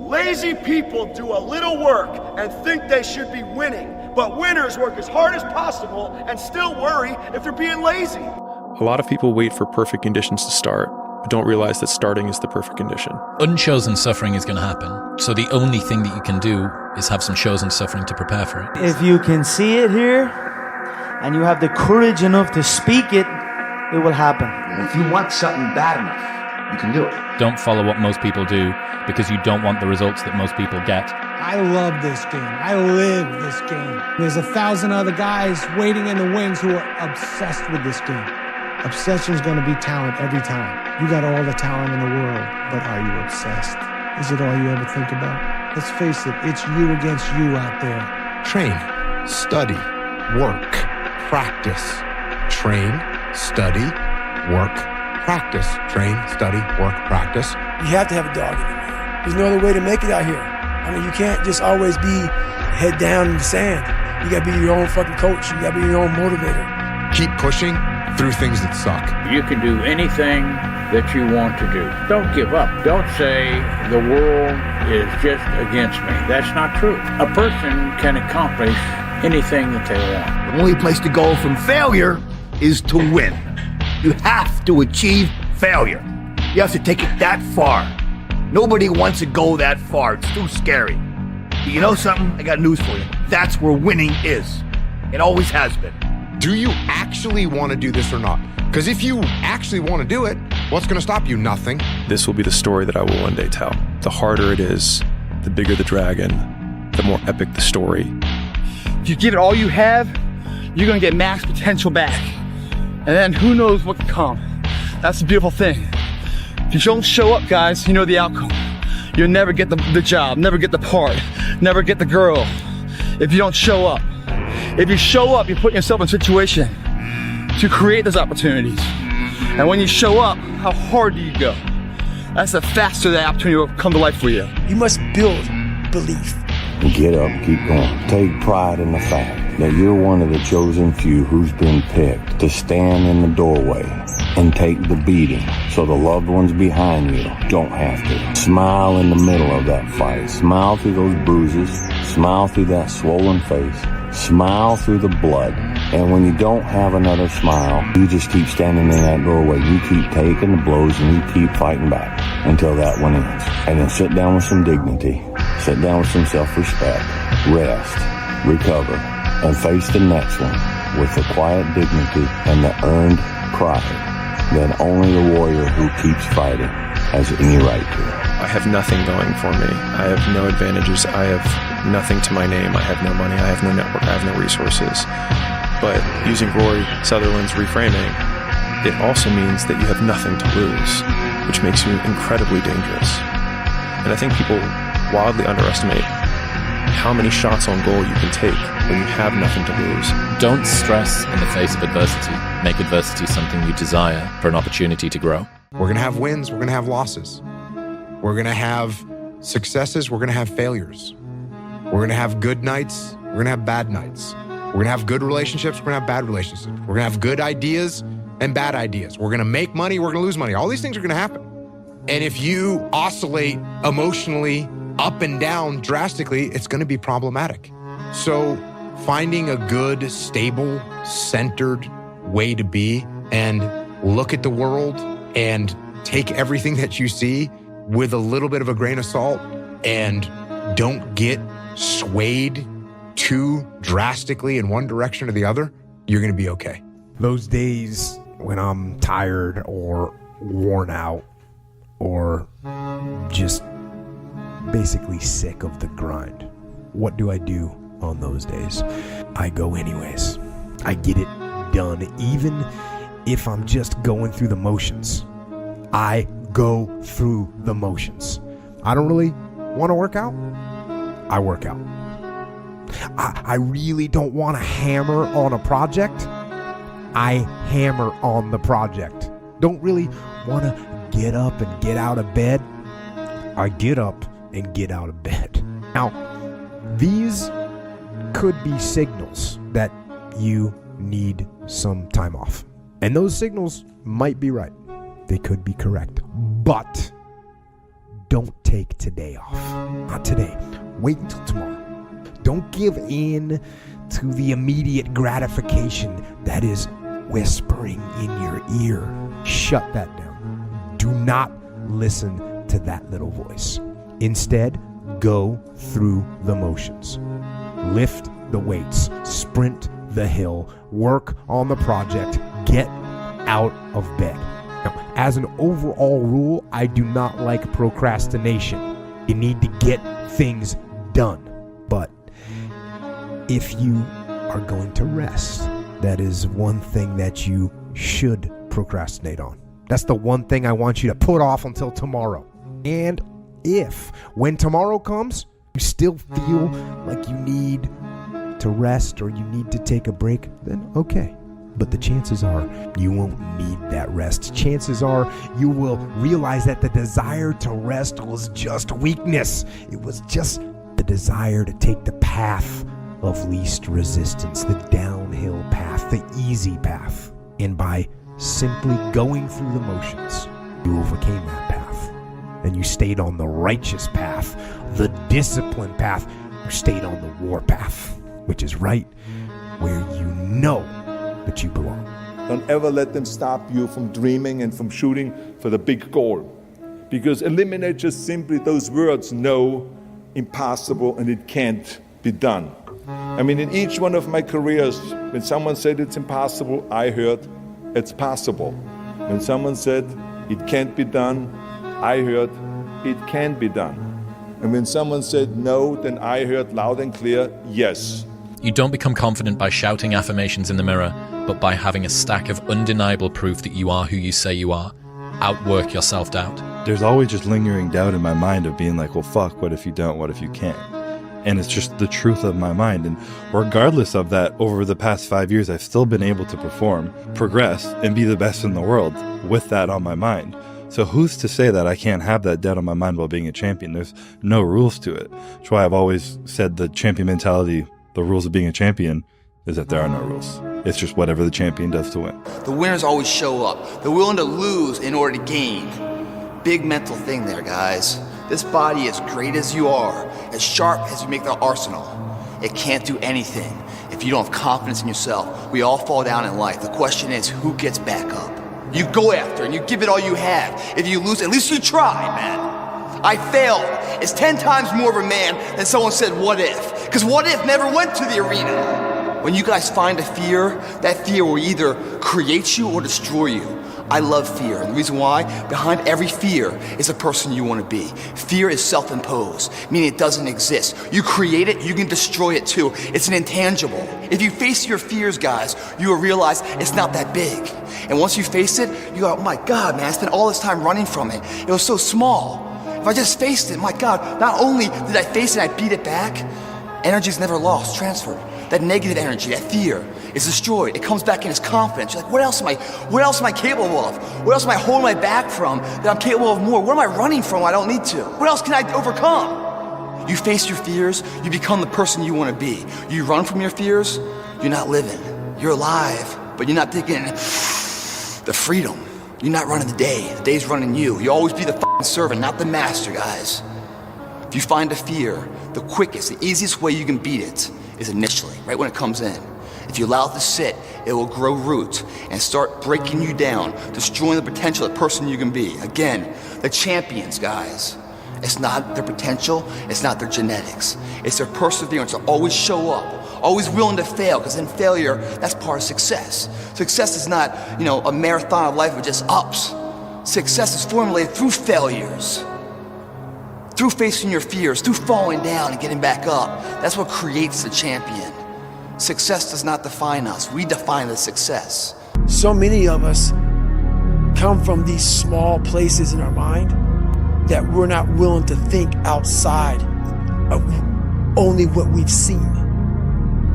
Lazy people do a little work and think they should be winning, but winners work as hard as possible and still worry if they're being lazy. A lot of people wait for perfect conditions to start, but don't realize that starting is the perfect condition. Unchosen suffering is going to happen. So the only thing that you can do is have some chosen suffering to prepare for it. If you can see it here, and you have the courage enough to speak it, it will happen. If you want something bad enough, you can do it. Don't follow what most people do because you don't want the results that most people get. I love this game. I live this game. There's 1,000 other guys waiting in the wings who are obsessed with this game. Obsession is going to be talent every time. You got all the talent in the world, but are you obsessed? Is it all you ever think about? Let's face it, it's you against you out there. Train, study, work, practice. Train, study, work, practice. Train, study, work, practice. You have to have a dog in it, man. There's no other way to make it out here. I mean, you can't just always be head down in the sand. You gotta be your own fucking coach. You gotta be your own motivator. Keep pushing through things that suck. You can do anything that you want to do. Don't give up. Don't say the world is just against me. That's not true. A person can accomplish anything that they want. The only place to go from failure is to win. You have to achieve failure. You have to take it that far. Nobody wants to go that far. It's too scary. But you know something? I got news for you. That's where winning is. It always has been. Do you actually want to do this or not? Because if you actually want to do it, what's going to stop you? Nothing. This will be the story that I will one day tell. The harder it is, the bigger the dragon, the more epic the story. If you give it all you have, you're going to get max potential back. And then who knows what can come. That's the beautiful thing. If you don't show up, guys, you know the outcome. You'll never get the job, never get the part, never get the girl if you don't show up. If you show up, you're putting yourself in a situation to create those opportunities. And when you show up, how hard do you go? That's the faster that opportunity will come to life for you. You must build belief. Get up, keep going. Take pride in the fact that you're one of the chosen few who's been picked to stand in the doorway and take the beating so the loved ones behind you don't have to. Smile in the middle of that fight. Smile through those bruises. Smile through that swollen face. Smile through the blood. And when you don't have another smile, you just keep standing in that doorway. You keep taking the blows and you keep fighting back until that one ends. And then sit down with some dignity. Sit down with some self-respect. Rest. Recover. And face the next one with the quiet dignity and the earned pride that only the warrior who keeps fighting has any right to. I have nothing going for me. I have no advantages. I have nothing to my name. I have no money. I have no network. I have no resources. But using Rory Sutherland's reframing, it also means that you have nothing to lose, which makes you incredibly dangerous. And I think people wildly underestimate how many shots on goal you can take when you have nothing to lose. Don't stress in the face of adversity. Make adversity something you desire for an opportunity to grow. We're going to have wins. We're going to have losses. We're going to have successes. We're going to have failures. We're going to have good nights. We're going to have bad nights. We're going to have good relationships. We're going to have bad relationships. We're going to have good ideas and bad ideas. We're going to make money. We're going to lose money. All these things are going to happen. And if you oscillate emotionally up and down drastically, it's going to be problematic. So finding a good, stable, centered way to be and look at the world and take everything that you see with a little bit of a grain of salt and don't get swayed too drastically in one direction or the other, you're going to be okay. Those days when I'm tired or worn out or just basically sick of the grind, what do I do on those days? I go anyways. I get it done, even if I'm just going through the motions. I go through the motions. I don't really want to work out. I work out. I really don't want to hammer on a project. I hammer on the project. Don't really want to get up and get out of bed. I get up and get out of bed. Now, these could be signals that you need some time off. And those signals might be right. They could be correct. But don't take today off. Not today. Wait until tomorrow. Don't give in to the immediate gratification that is whispering in your ear. Shut that down. Do not listen to that little voice. Instead, go through the motions. Lift the weights, sprint the hill, work on the project, get out of bed. Now, as an overall rule, I do not like procrastination. You need to get things done. But if you are going to rest, that is one thing that you should procrastinate on. That's the one thing I want you to put off until tomorrow. And if, when tomorrow comes, you still feel like you need to rest or you need to take a break, then okay. But the chances are you won't need that rest. Chances are you will realize that the desire to rest was just weakness. It was just the desire to take the path of least resistance, the downhill path, the easy path. And by simply going through the motions, you overcame that path. And you stayed on the righteous path, the disciplined path. You stayed on the war path, which is right where you know that you belong. Don't ever let them stop you from dreaming and from shooting for the big goal. Because eliminate just simply those words, no, impossible, and it can't be done. I mean, in each one of my careers, when someone said it's impossible, I heard it's possible. When someone said it can't be done, I heard it can be done. And when someone said no, then I heard loud and clear, yes. You don't become confident by shouting affirmations in the mirror, but by having a stack of undeniable proof that you are who you say you are. Outwork your self-doubt. There's always just lingering doubt in my mind of being like, well, fuck, what if you don't? What if you can't? And it's just the truth of my mind. And regardless of that, over the past 5 years, I've still been able to perform, progress, and be the best in the world with that on my mind. So who's to say that I can't have that doubt on my mind while being a champion? There's no rules to it. That's why I've always said the champion mentality, the rules of being a champion, is that there are no rules. It's just whatever the champion does to win. The winners always show up. They're willing to lose in order to gain. Big mental thing there, guys. This body, as great as you are, as sharp as you make the arsenal, it can't do anything if you don't have confidence in yourself. We all fall down in life. The question is, who gets back up? You go after and you give it all you have. If you lose, at least you try, man. I failed. It's 10 times more of a man than someone said, what if? Because what if never went to the arena. When you guys find a fear, that fear will either create you or destroy you. I love fear, and the reason why, behind every fear is a person you want to be. Fear is self-imposed, meaning it doesn't exist. You create it, you can destroy it too. It's an intangible. If you face your fears, guys, you will realize it's not that big. And once you face it, you go, oh my God, man, I spent all this time running from it. It was so small. If I just faced it, my God, not only did I face it, I beat it back, energy's never lost, transferred. That negative energy, that fear, is destroyed. It comes back in as confidence. You're like, what else am I capable of? What else am I holding my back from that I'm capable of more? What am I running from I don't need to? What else can I overcome? You face your fears, you become the person you want to be. You run from your fears, you're not living. You're alive, but you're not taking the freedom. You're not running the day. The day's running you. You always be the fucking servant, not the master, guys. If you find a fear, the quickest, the easiest way you can beat it is initially, right when it comes in. If you allow it to sit, it will grow roots and start breaking you down, destroying the potential of the person you can be. Again, the champions, guys. It's not their potential, it's not their genetics. It's their perseverance to always show up, always willing to fail, because in failure, that's part of success. Success is not, a marathon of life with just ups. Success is formulated through failures. Through facing your fears, through falling down and getting back up. That's what creates the champion. Success does not define us. We define the success. So many of us come from these small places in our mind that we're not willing to think outside of only what we've seen.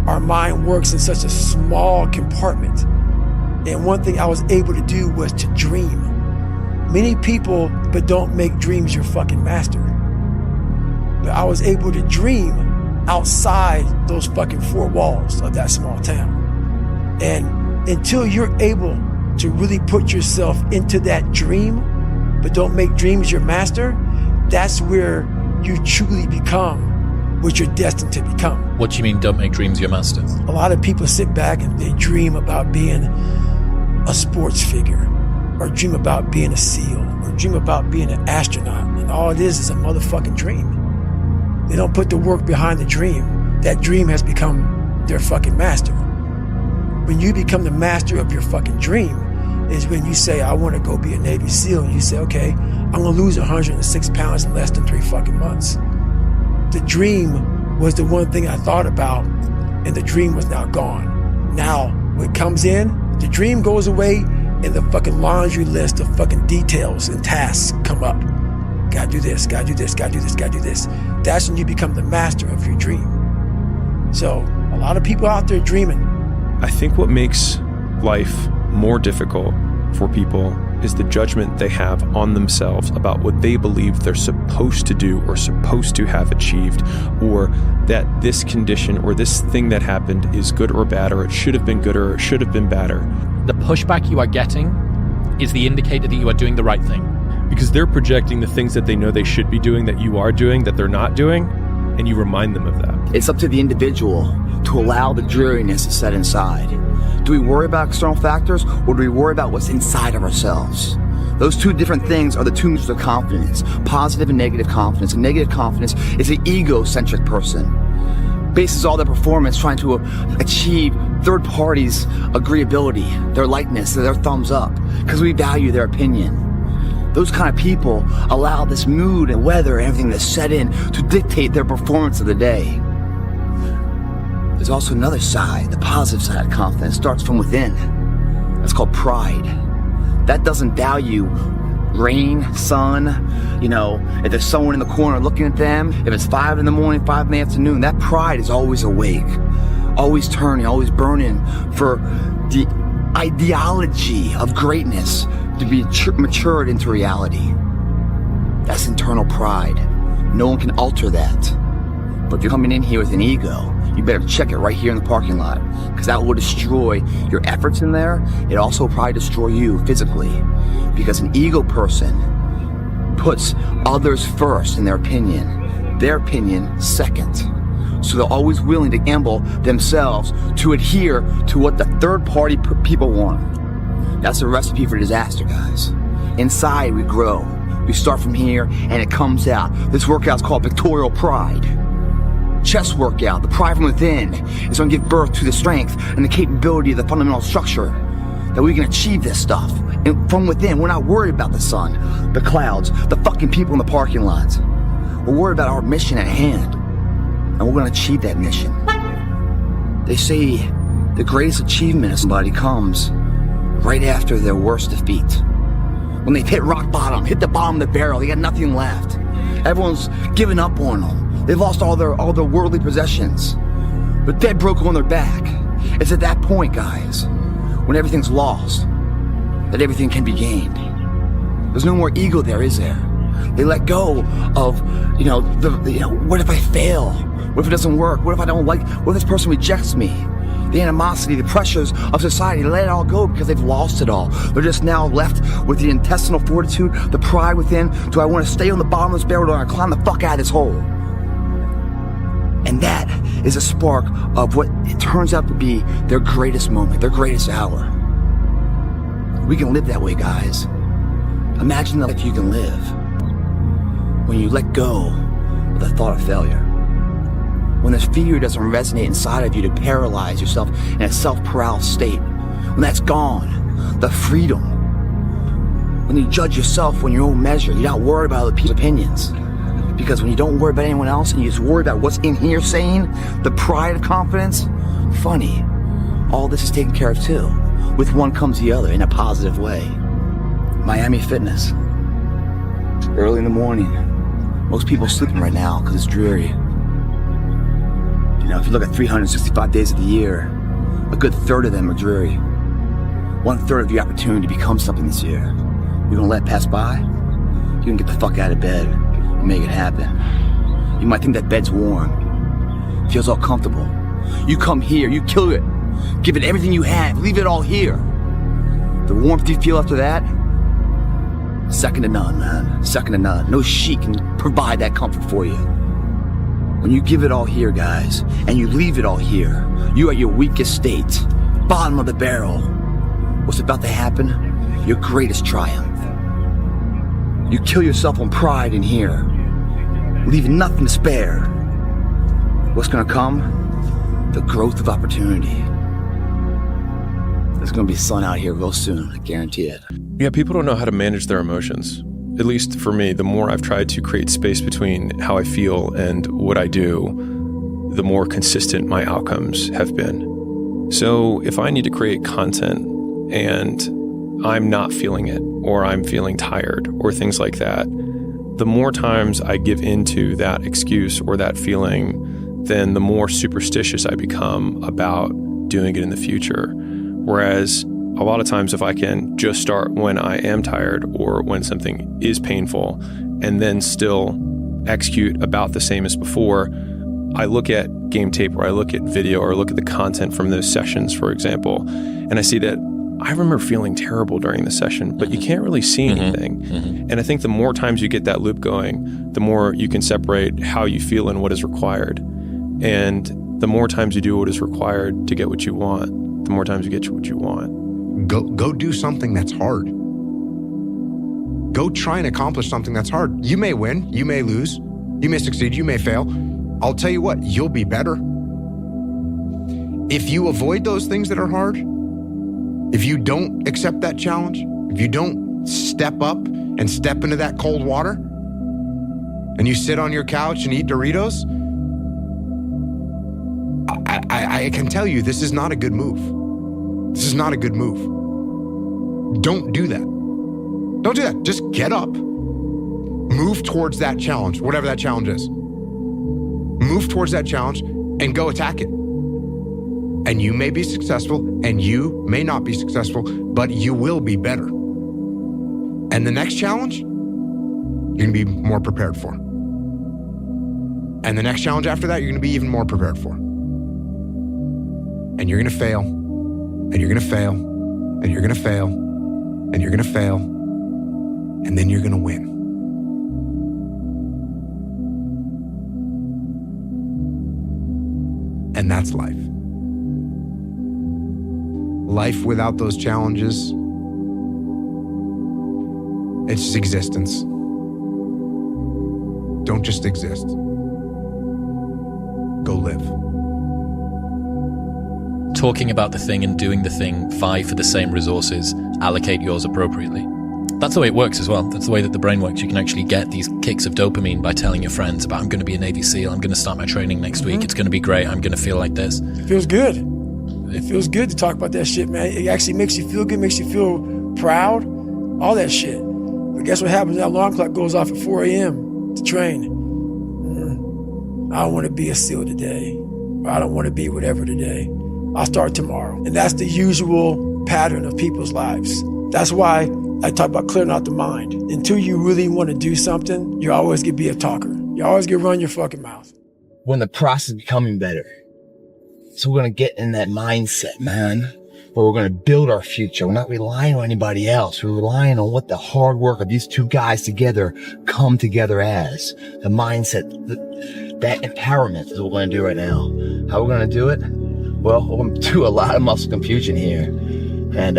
Our mind works in such a small compartment. And one thing I was able to do was to dream. Many people, but don't make dreams your fucking master. But I was able to dream outside those fucking four walls of that small town. And until you're able to really put yourself into that dream, but don't make dreams your master, that's where you truly become what you're destined to become. What do you mean, don't make dreams your master? A lot of people sit back and they dream about being a sports figure, or dream about being a SEAL, or dream about being an astronaut, and all it is a motherfucking dream. They don't put the work behind the dream. That dream has become their fucking master. When you become the master of your fucking dream is when you say, I want to go be a Navy SEAL, and you say, okay, I'm gonna lose 106 pounds in less than 3 fucking months. The dream was the one thing I thought about, and the dream was now gone. Now, what comes in, the dream goes away, and the fucking laundry list of fucking details and tasks come up. Gotta do this, gotta do this, gotta do this, gotta do this. That's when you become the master of your dream. So, a lot of people out there dreaming. I think what makes life more difficult for people is the judgment they have on themselves about what they believe they're supposed to do or supposed to have achieved, or that this condition or this thing that happened is good or bad, or it should have been good or it should have been better. The pushback you are getting is the indicator that you are doing the right thing. Because they're projecting the things that they know they should be doing that you are doing that they're not doing, and you remind them of that. It's up to the individual to allow the dreariness to set inside. Do we worry about external factors, or do we worry about what's inside of ourselves? Those two different things are the two measures of confidence, positive and negative confidence. And negative confidence is an egocentric person. Bases all their performance trying to achieve third parties' agreeability, their likeness, their thumbs up, because we value their opinion. Those kind of people allow this mood and weather and everything to set in to dictate their performance of the day. There's also another side, the positive side of confidence, starts from within. That's called pride. That doesn't value rain, sun, if there's someone in the corner looking at them, if it's 5 in the morning, 5 in the afternoon, that pride is always awake, always turning, always burning for the ideology of greatness to be matured into reality. That's internal pride. No one can alter that. But if you're coming in here with an ego, you better check it right here in the parking lot, because that will destroy your efforts in there. It also will probably destroy you physically, because an ego person puts others first in their opinion second. So they're always willing to gamble themselves to adhere to what the third party people want. That's a recipe for disaster, guys. Inside we grow. We start from here and it comes out. This workout's called Pictorial Pride. Chest workout, the pride from within, is going to give birth to the strength and the capability of the fundamental structure that we can achieve this stuff. And from within, we're not worried about the sun, the clouds, the fucking people in the parking lots. We're worried about our mission at hand, and we're going to achieve that mission. They say the greatest achievement of somebody comes right after their worst defeat. When they've hit rock bottom, hit the bottom of the barrel, they got nothing left. Everyone's given up on them. They've lost all their worldly possessions. But dead broke on their back. It's at that point, guys, when everything's lost, that everything can be gained. There's no more ego there, is there? They let go of, what if I fail? What if it doesn't work? What if I don't like, what if this person rejects me? The animosity, the pressures of society, let it all go because they've lost it all. They're just now left with the intestinal fortitude, the pride within. Do I want to stay on the bottom of this barrel, or do I climb the fuck out of this hole? And that is a spark of what it turns out to be their greatest moment, their greatest hour. We can live that way, guys. Imagine the life you can live when you let go of the thought of failure. When the fear doesn't resonate inside of you to paralyze yourself in a self-paralysis state. When that's gone, the freedom. When you judge yourself on your own measure, you're not worried about other people's opinions. Because when you don't worry about anyone else and you just worry about what's in here saying, the pride of confidence, funny, all this is taken care of too. With one comes the other in a positive way. Miami Fitness. Early in the morning. Most people are sleeping right now because it's dreary. If you look at 365 days of the year, a good third of them are dreary. 1/3 of your opportunity to become something this year. You're gonna let pass by? You can get the fuck out of bed and make it happen. You might think that bed's warm. Feels all comfortable. You come here, you kill it. Give it everything you have, leave it all here. The warmth you feel after that, Second to none, man. Second to none. No sheet can provide that comfort for you. When you give it all here, guys, and you leave it all here, you are at your weakest state, bottom of the barrel. What's about to happen? Your greatest triumph. You kill yourself on pride in here, leaving nothing to spare. What's gonna come? The growth of opportunity. There's gonna be sun out here real soon, I guarantee it. Yeah, people don't know how to manage their emotions. At least for me, the more I've tried to create space between how I feel and what I do, the more consistent my outcomes have been. So if I need to create content and I'm not feeling it, or I'm feeling tired, or things like that, the more times I give into that excuse or that feeling, then the more superstitious I become about doing it in the future. Whereas a lot of times if I can just start when I am tired or when something is painful and then still execute about the same as before, I look at game tape or I look at video or I look at the content from those sessions, for example, and I see that I remember feeling terrible during the session, but you can't really see anything. And I think the more times you get that loop going, the more you can separate how you feel and what is required. And the more times you do what is required to get what you want, the more times you get what you want. Go do something that's hard. Go try and accomplish something that's hard. You may win, you may lose, you may succeed, you may fail. I'll tell you what, you'll be better. If you avoid those things that are hard, if you don't accept that challenge, if you don't step up and step into that cold water, and you sit on your couch and eat Doritos, I can tell you this is not a good move. This is not a good move. Don't do that. Don't do that. Just get up. Move towards that challenge, whatever that challenge is. Move towards that challenge and go attack it. And you may be successful and you may not be successful, but you will be better. And the next challenge, you're gonna be more prepared for. And the next challenge after that, you're gonna be even more prepared for. And you're gonna fail, and you're gonna fail, and you're gonna fail, and you're gonna fail, and then you're gonna win. And that's life. Life without those challenges, it's just existence. Don't just exist. Go live. Talking about the thing and doing the thing, vie for the same resources, allocate yours appropriately. That's the way it works as well. That's the way that the brain works. You can actually get these kicks of dopamine by telling your friends about, I'm going to be a Navy SEAL, I'm going to start my training next week, it's going to be great, I'm going to feel like this. It feels good. It feels good to talk about that shit, man. It actually makes you feel good, makes you feel proud, all that shit. But guess what happens? That alarm clock goes off at 4 a.m. to train. I don't want to be a SEAL today. Or I don't want to be whatever today. I'll start tomorrow. And that's the usual pattern of people's lives. That's why I talk about clearing out the mind. Until you really want to do something, you're always going to be a talker. You're always going to run your fucking mouth. We're in the process of becoming better. So we're going to get in that mindset, man, where we're going to build our future. We're not relying on anybody else. We're relying on what the hard work of these two guys together come together as. The mindset, that empowerment is what we're going to do right now. How we're going to do it? Well, we're going to do a lot of muscle confusion here. And,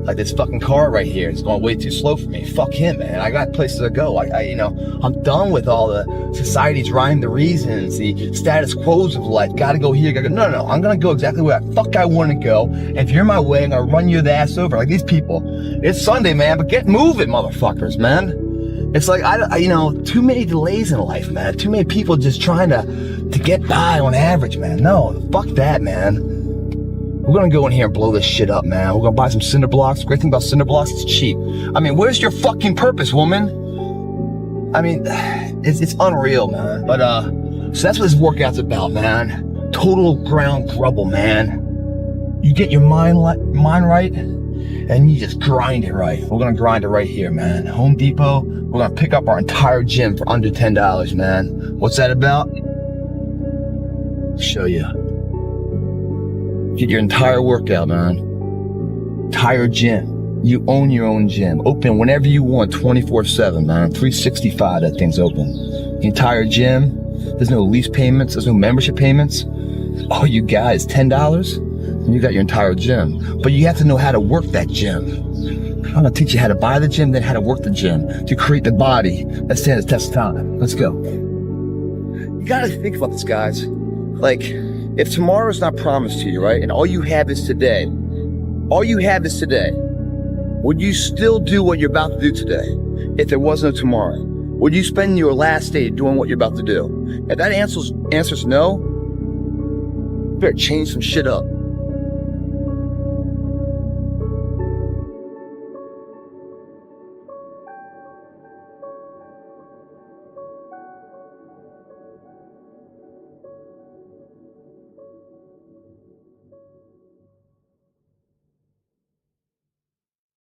like this fucking car right here, it's going way too slow for me. Fuck him, man. I got places to go. I'm done with all the society's rhyme the reasons, the status quos of life. Gotta go here, gotta go. No. I'm gonna go exactly where the fuck I want to go. And if you're in my way, I'm gonna run you the ass over like these people. It's Sunday, man, but get moving, motherfuckers, man. It's like, too many delays in life, man. Too many people just trying to get by on average, man. No, fuck that, man. We're gonna go in here and blow this shit up, man. We're gonna buy some cinder blocks. The great thing about cinder blocks, it's cheap. I mean, where's your fucking purpose, woman? I mean, it's unreal, man. But, so that's what this workout's about, man. Total ground grubble, man. You get your mind right, and you just grind it right. We're gonna grind it right here, man. Home Depot, we're gonna pick up our entire gym for under $10, man. What's that about? I'll show you. Get your entire workout, man. Entire gym. You own your own gym. Open whenever you want, 24/7, man. 365, that thing's open. The entire gym. There's no lease payments. There's no membership payments. All you guys, $10, and you got your entire gym. But you have to know how to work that gym. I'm gonna teach you how to buy the gym, then how to work the gym to create the body that stands the test of time. Let's go. You gotta think about this, guys. Like, if tomorrow's not promised to you, right? And all you have is today. Would you still do what you're about to do today if there was no tomorrow? Would you spend your last day doing what you're about to do? If that answer's no, you better change some shit up.